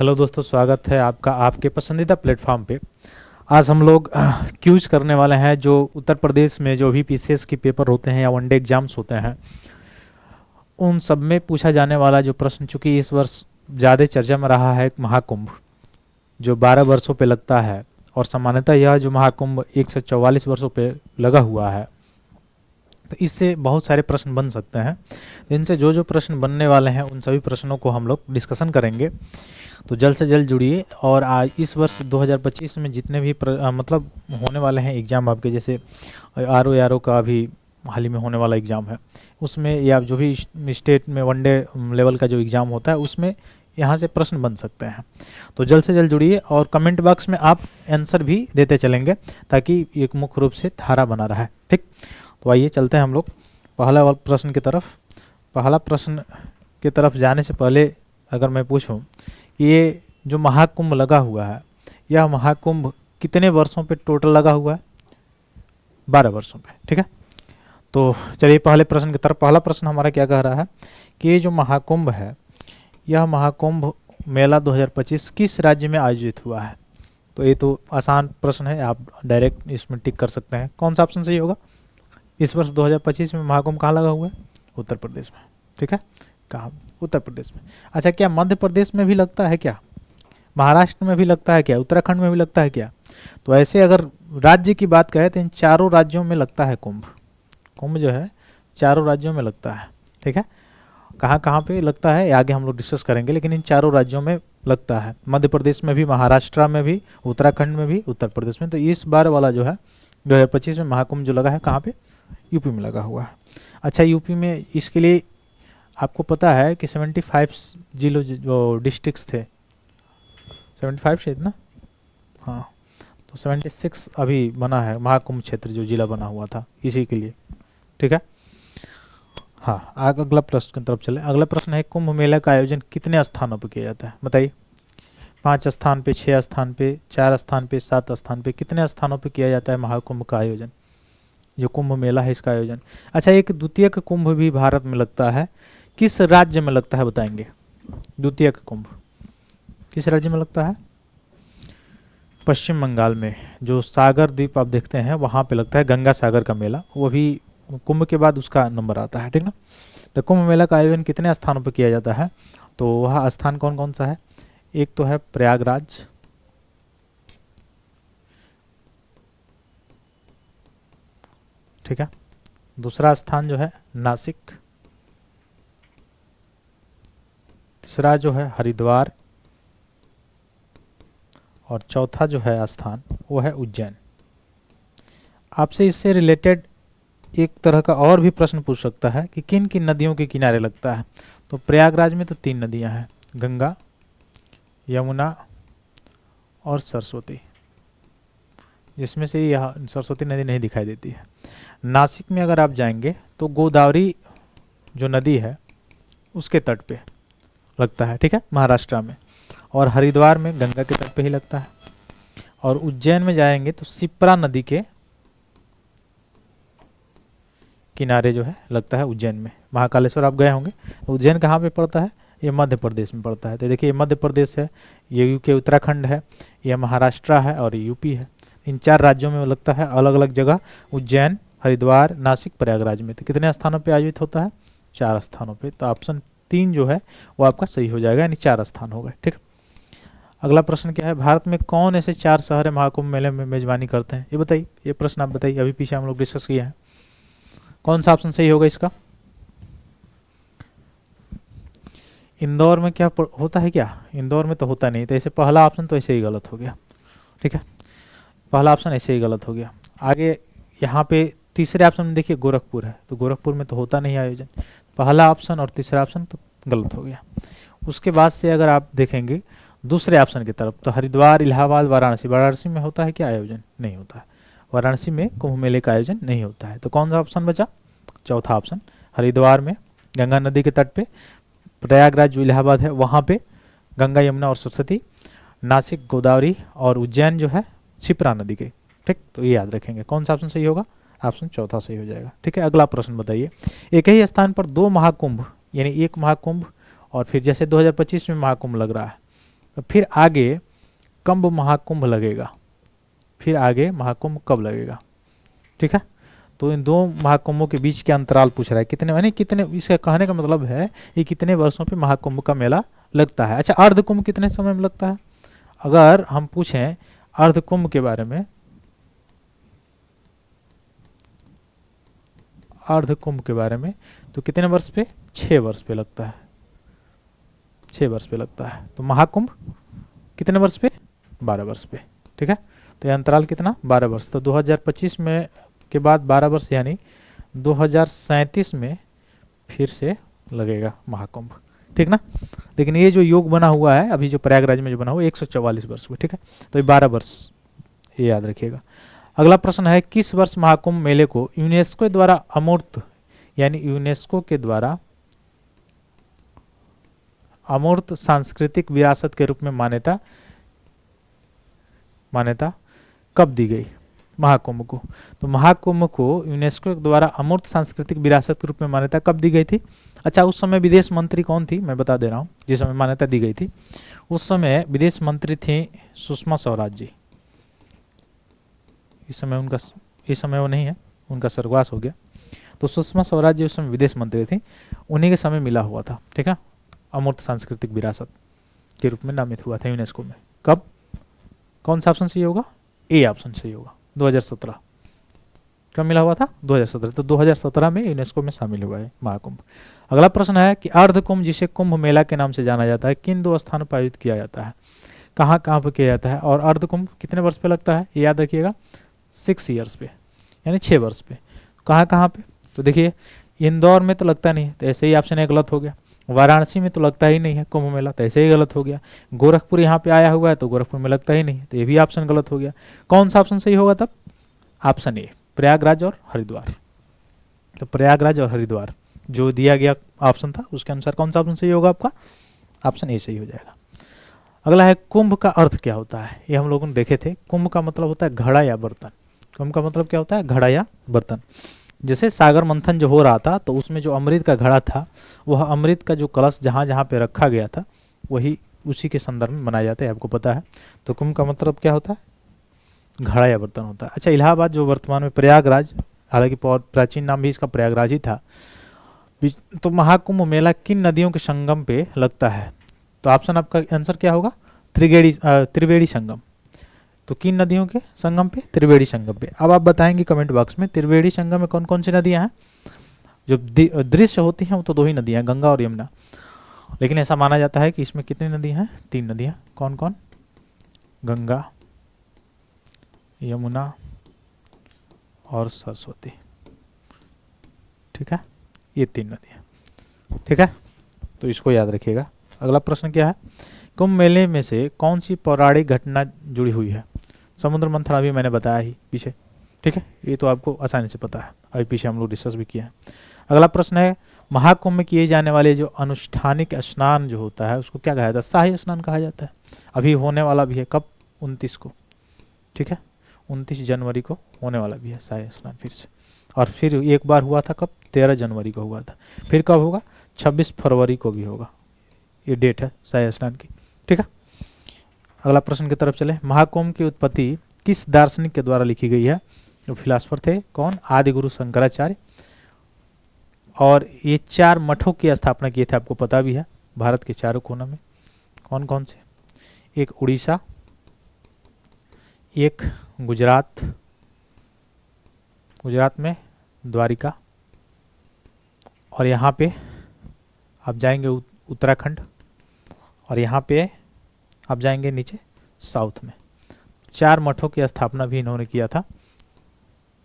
Hello दोस्तों, स्वागत है आपका आपके पसंदीदा प्लेटफॉर्म पे। आज हम लोग क्यूज करने वाले हैं जो उत्तर प्रदेश में जो भी पीसीएस की पेपर होते हैं या वनडे एग्जाम्स होते हैं उन सब में पूछा जाने वाला जो प्रश्न, चूंकि इस वर्ष ज़्यादा चर्चा में रहा है महाकुंभ जो 12 वर्षों पे लगता है, और सामान्यतः यह जो महाकुंभ 144 वर्षों पे लगा हुआ है, तो इससे बहुत सारे प्रश्न बन सकते हैं। इनसे जो जो प्रश्न बनने वाले हैं उन सभी प्रश्नों को हम लोग डिस्कशन करेंगे। तो जल्द से जल्द जुड़िए। और आज इस वर्ष 2025 में जितने भी मतलब होने वाले हैं एग्ज़ाम आपके, जैसे आर ओ का अभी हाल ही में होने वाला एग्ज़ाम है उसमें, या जो भी स्टेट में वनडे लेवल का जो एग्ज़ाम होता है उसमें यहाँ से प्रश्न बन सकते हैं। तो जल्द से जल्द जुड़िए और कमेंट बॉक्स में आप आंसर भी देते चलेंगे ताकि एक मुख्य रूप से धारा बना रहा है। ठीक, तो आइए चलते हैं हम लोग पहला प्रश्न की तरफ। पहला प्रश्न की तरफ जाने से पहले अगर मैं पूछूं कि ये जो महाकुंभ लगा हुआ है, यह महाकुंभ कितने वर्षों पे टोटल लगा हुआ है? 12 वर्षों पे। ठीक है, तो चलिए पहले प्रश्न की तरफ। पहला प्रश्न हमारा क्या कह रहा है कि ये जो महाकुंभ है, यह महाकुंभ मेला 2025 किस राज्य में आयोजित हुआ है? तो ये तो आसान प्रश्न है, आप डायरेक्ट इसमें टिक कर सकते हैं। कौन सा ऑप्शन सही होगा? इस वर्ष 2025 में महाकुंभ कहाँ लगा हुआ है? उत्तर प्रदेश में। ठीक है, कहाँ? उत्तर प्रदेश में। अच्छा, क्या मध्य प्रदेश में भी लगता है क्या? महाराष्ट्र में भी लगता है क्या? उत्तराखंड में भी लगता है क्या? तो ऐसे अगर राज्य की बात करें तो इन चारों राज्यों में लगता है कुंभ। कुंभ जो है चारों राज्यों में लगता है। ठीक है, कहाँ कहाँ पे लगता है आगे हम लोग डिस्कस करेंगे, लेकिन इन चारों राज्यों में लगता है। मध्य प्रदेश में भी, महाराष्ट्र में भी, उत्तराखंड में भी, उत्तर प्रदेश में। तो इस बार वाला जो है 2025 में महाकुंभ जो लगा है कहाँ पे? यूपी में लगा हुआ है। अच्छा, यूपी में इसके लिए आपको पता है कि 75 जिलों जो डिस्ट्रिक्ट्स थे, 75 से ना, हाँ, तो 76 अभी बना है महाकुंभ क्षेत्र जो जिला बना हुआ था इसी के लिए। ठीक है, हाँ, अगला प्रश्न की तरफ चले। अगला प्रश्न है, कुंभ मेला का आयोजन कितने स्थानों पर किया जाता है? बताइए। 5 स्थान पे, 6 स्थान पे, 4 स्थान पे, 7 स्थान पे, कितने स्थानों पे किया जाता है महाकुंभ का आयोजन, जो कुंभ मेला है इसका आयोजन? अच्छा, एक द्वितीयक कुंभ भी भारत में लगता है, किस राज्य में लगता है बताएंगे? द्वितीयक कुंभ किस राज्य में लगता है? पश्चिम बंगाल में, जो सागर द्वीप आप देखते हैं वहां पे लगता है, गंगा सागर का मेला। वो भी कुंभ के बाद उसका नंबर आता है। ठीक ना, तो कुंभ मेला का आयोजन कितने स्थानों पर किया जाता है? तो वह स्थान कौन कौन सा है? एक तो है प्रयागराज, ठीक है, दूसरा स्थान जो है नासिक, तीसरा जो है हरिद्वार, और चौथा जो है स्थान वो है उज्जैन। आपसे इससे रिलेटेड एक तरह का और भी प्रश्न पूछ सकता है कि किन किन नदियों के किनारे लगता है? तो प्रयागराज में तो 3 नदियां हैं, गंगा, यमुना और सरस्वती, जिसमें से यह सरस्वती नदी नहीं दिखाई देती है। नासिक में अगर आप जाएंगे तो गोदावरी जो नदी है उसके तट पे लगता है। ठीक है, महाराष्ट्र में। और हरिद्वार में गंगा के तट पे ही लगता है। और उज्जैन में जाएंगे तो शिप्रा नदी के किनारे जो है लगता है उज्जैन में। महाकालेश्वर आप गए होंगे, तो उज्जैन कहाँ पे पड़ता है? ये मध्य प्रदेश में पड़ता है। तो देखिए, ये मध्य प्रदेश है, ये यूके उत्तराखंड है, ये महाराष्ट्र है और ये यूपी है। इन 4 राज्यों में लगता है अलग अलग जगह, उज्जैन, हरिद्वार, नासिक, प्रयागराज में। तो कितने स्थानों पर आयोजित होता है? 4 स्थानों पर। तो ऑप्शन 3 जो है वो आपका सही हो जाएगा, यानी 4 स्थान हो गए। ठीक, अगला प्रश्न क्या है, भारत में कौन ऐसे 4 शहर है महाकुंभ मेले में मेजबानी करते हैं? ये बताइए, ये प्रश्न आप बताइए, अभी पीछे हम लोग डिस्कस किया है। कौन सा ऑप्शन सही होगा इसका? इंदौर में क्या होता है क्या? इंदौर में तो होता नहीं, तो ऐसे पहला ऑप्शन तो ऐसे ही गलत हो गया। ठीक है, पहला ऑप्शन ऐसे ही गलत हो गया। आगे यहाँ पे तीसरे ऑप्शन में देखिए गोरखपुर है, तो गोरखपुर में तो होता नहीं आयोजन। पहला ऑप्शन और तीसरा ऑप्शन तो गलत हो गया। उसके बाद से अगर आप देखेंगे दूसरे ऑप्शन की तरफ, तो हरिद्वार, इलाहाबाद, वाराणसी, वाराणसी में होता है क्या आयोजन? नहीं होता है। वाराणसी में कुंभ मेले का आयोजन नहीं होता है। तो कौन सा ऑप्शन बचा? चौथा ऑप्शन, हरिद्वार में गंगा नदी के तट पे, प्रयागराज जो इलाहाबाद है वहाँ पे गंगा, यमुना और सरस्वती, नासिक, गोदावरी और उज्जैन जो है शिप्रा नदी के। ठीक, तो ये याद रखेंगे। कौन सा ऑप्शन सही होगा? ऑप्शन चौथा सही हो जाएगा। ठीक है, अगला प्रश्न बताइए, एक ही स्थान पर 2 महाकुंभ, यानी एक महाकुंभ और फिर जैसे 2025 में महाकुंभ लग रहा है, तो फिर आगे कब महाकुंभ लगेगा, फिर आगे महाकुंभ कब लगेगा, ठीक है। तो इन दो महाकुंभों के बीच के अंतराल पूछ रहा है कितने, यानी कितने, इसका कहने का मतलब है ये कितने वर्षों पे महाकुंभ का मेला लगता है। अच्छा, अर्धकुंभ कितने समय में लगता है, अगर हम पूछें अर्धकुंभ के बारे में, अर्धकुंभ के बारे में, तो कितने वर्ष पे, 6 वर्ष पे लगता है, 6 वर्ष पे लगता है। तो महाकुंभ कितने वर्ष पे, 12 वर्ष पे, ठीक है। तो ये अंतराल कितना, 12 वर्ष। तो 2025 में के बाद 12 वर्ष यानी 2037 में फिर से लगेगा महाकुंभ, ठीक ना। लेकिन ये जो योग बना हुआ है अभी, जो प्रयागराज में जो बना हुआ है 144 वर्ष हुआ, ठीक है। तो ये 12 वर्ष, ये याद रखिएगा। अगला प्रश्न है, किस वर्ष महाकुंभ मेले को यूनेस्को द्वारा अमूर्त, यानी यूनेस्को के द्वारा अमूर्त सांस्कृतिक विरासत के रूप में मान्यता कब दी गई महाकुंभ को। तो महाकुंभ को यूनेस्को द्वारा अमूर्त सांस्कृतिक विरासत के रूप में मान्यता कब दी गई थी। अच्छा, उस समय विदेश मंत्री कौन थी, मैं बता दे रहा हूँ। जिस समय मान्यता दी गई थी उस समय विदेश मंत्री थी सुषमा स्वराज जी। इस समय वो नहीं है, उनका स्वर्गवास हो गया। तो सुषमा स्वराज जी उस समय विदेश मंत्री थी, उन्हीं के समय मिला हुआ था, ठीक है। अमूर्त सांस्कृतिक विरासत के रूप में नामित हुआ था यूनेस्को में। कब, कौन सा ऑप्शन सही होगा, ए ऑप्शन सही होगा, 2017। कब मिला हुआ था, 2017। तो 2017 में यूनेस्को में शामिल हुआ है महाकुंभ। अगला प्रश्न है कि अर्धकुंभ, जिसे कुंभ मेला के नाम से जाना जाता है, किन 2 स्थानों पर आयोजित किया जाता है, कहाँ कहाँ पर किया जाता है, और अर्धकुंभ कितने वर्ष पे लगता है, ये याद रखिएगा, 6 ईयर्स पे, यानी 6 वर्ष पे। कहाँ कहाँ पे, तो देखिए इंदौर में तो लगता नहीं है, तो ऐसे ही ऑप्शन है गलत हो गया। वाराणसी में तो लगता ही नहीं है कुंभ मेला, तो ऐसे ही गलत हो गया। गोरखपुर यहाँ पे आया हुआ है, तो गोरखपुर में लगता ही नहीं है, तो ये भी ऑप्शन गलत हो गया। कौन सा ऑप्शन सही होगा तब, ऑप्शन ए, प्रयागराज और हरिद्वार। तो प्रयागराज और हरिद्वार जो दिया गया ऑप्शन था उसके अनुसार कौन सा ऑप्शन सही होगा आपका, ऑप्शन ए सही हो जाएगा। अगला है, कुंभ का अर्थ क्या होता है, ये हम लोगों ने देखे थे। कुंभ का मतलब होता है घड़ा या बर्तन। कुंभ का मतलब क्या होता है, घड़ा या बर्तन। जैसे सागर मंथन जो हो रहा था तो उसमें जो अमृत का घड़ा था, वह अमृत का जो कलश जहाँ जहाँ पे रखा गया था वही उसी के संदर्भ में बनाया जाता है, आपको पता है। तो कुंभ का मतलब क्या होता है, घड़ा या बर्तन होता है। अच्छा, इलाहाबाद जो वर्तमान में प्रयागराज, हालांकि प्राचीन नाम भी इसका प्रयागराज ही था। तो महाकुंभ मेला किन नदियों के संगम पे लगता है, तो ऑप्शन आपका आंसर क्या होगा, त्रिवेणी संगम। तो किन नदियों के संगम पे, त्रिवेणी संगम पे। अब आप बताएंगे कमेंट बॉक्स में त्रिवेणी संगम में कौन कौन सी नदियां हैं। जो दृश्य होती हैं वो तो 2 ही नदियां, गंगा और यमुना, लेकिन ऐसा माना जाता है कि इसमें कितनी नदियां हैं, 3 नदियां। कौन कौन, गंगा, यमुना और सरस्वती, ठीक है, ये 3 नदियां, ठीक है। तो इसको याद रखिएगा। अगला प्रश्न क्या है, कुंभ मेले में से कौन सी पौराणिक घटना जुड़ी हुई है। समुद्र मंथन अभी मैंने बताया ही पीछे, ठीक है, ये तो आपको आसानी से पता है, अभी पीछे हम लोग डिस्कस भी किए हैं। अगला प्रश्न है, महाकुंभ में किए जाने वाले जो अनुष्ठानिक स्नान जो होता है उसको क्या कहा जाता है, शाही स्नान कहा जाता है। अभी होने वाला भी है, कब, 29 को, ठीक है, 29 जनवरी को होने वाला भी है शाही स्नान फिर से। और फिर एक बार हुआ था कब, 13 जनवरी को हुआ था। फिर कब होगा, 26 फरवरी को भी होगा, ये डेट है शाही स्नान की, ठीक है। अगला प्रश्न की तरफ चले, महाकुंभ की उत्पत्ति किस दार्शनिक के द्वारा लिखी गई है। जो फिलासफर थे कौन, आदि गुरु शंकराचार्य। और ये 4 मठों की स्थापना किए थे, आपको पता भी है, भारत के चारों कोनों में। कौन कौन से, एक उड़ीसा, एक गुजरात में द्वारिका, और यहाँ पे आप जाएंगे उत्तराखंड, और यहाँ पे आप जाएंगे नीचे साउथ में। 4 मठों की स्थापना भी इन्होंने किया था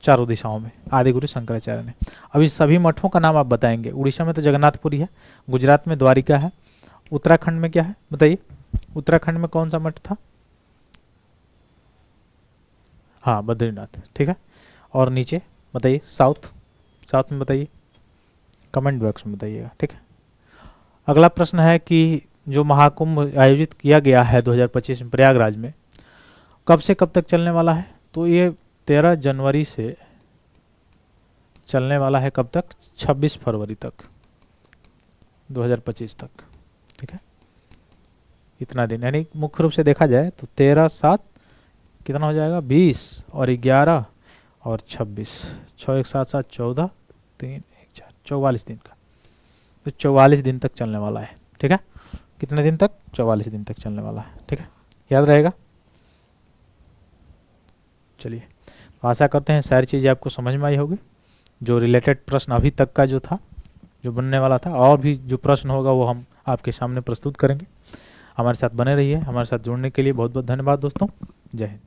चारों दिशाओं में, आदि गुरु शंकराचार्य ने। अभी सभी मठों का नाम आप बताएंगे। उड़ीसा में तो जगन्नाथपुरी है, गुजरात में द्वारिका है, उत्तराखंड में क्या है बताइए, उत्तराखंड में कौन सा मठ था, हाँ बद्रीनाथ, ठीक है। और नीचे बताइए साउथ में बताइए, कमेंट बॉक्स में बताइएगा, ठीक है। अगला प्रश्न है कि जो महाकुंभ आयोजित किया गया है 2025 में प्रयागराज में, कब से कब तक चलने वाला है। तो ये 13 जनवरी से चलने वाला है, कब तक, 26 फरवरी तक 2025 तक, ठीक है। इतना दिन, यानी मुख्य रूप से देखा जाए तो 13 7 कितना हो जाएगा 20 और 11 और 26, 6 1 7 7 14 3 1 4 44 दिन का। तो 44 दिन तक चलने वाला है। ठीक है, कितने दिन तक? 44 दिन तक चलने वाला है। ठीक है, याद रहेगा। चलिए, तो आशा करते हैं सारी चीज़ें आपको समझ में आई होगी। जो रिलेटेड प्रश्न अभी तक का जो था, जो बनने वाला था, और भी जो प्रश्न होगा वो हम आपके सामने प्रस्तुत करेंगे। हमारे साथ बने रहिए। हमारे साथ जुड़ने के लिए बहुत बहुत धन्यवाद दोस्तों। जय हिंद।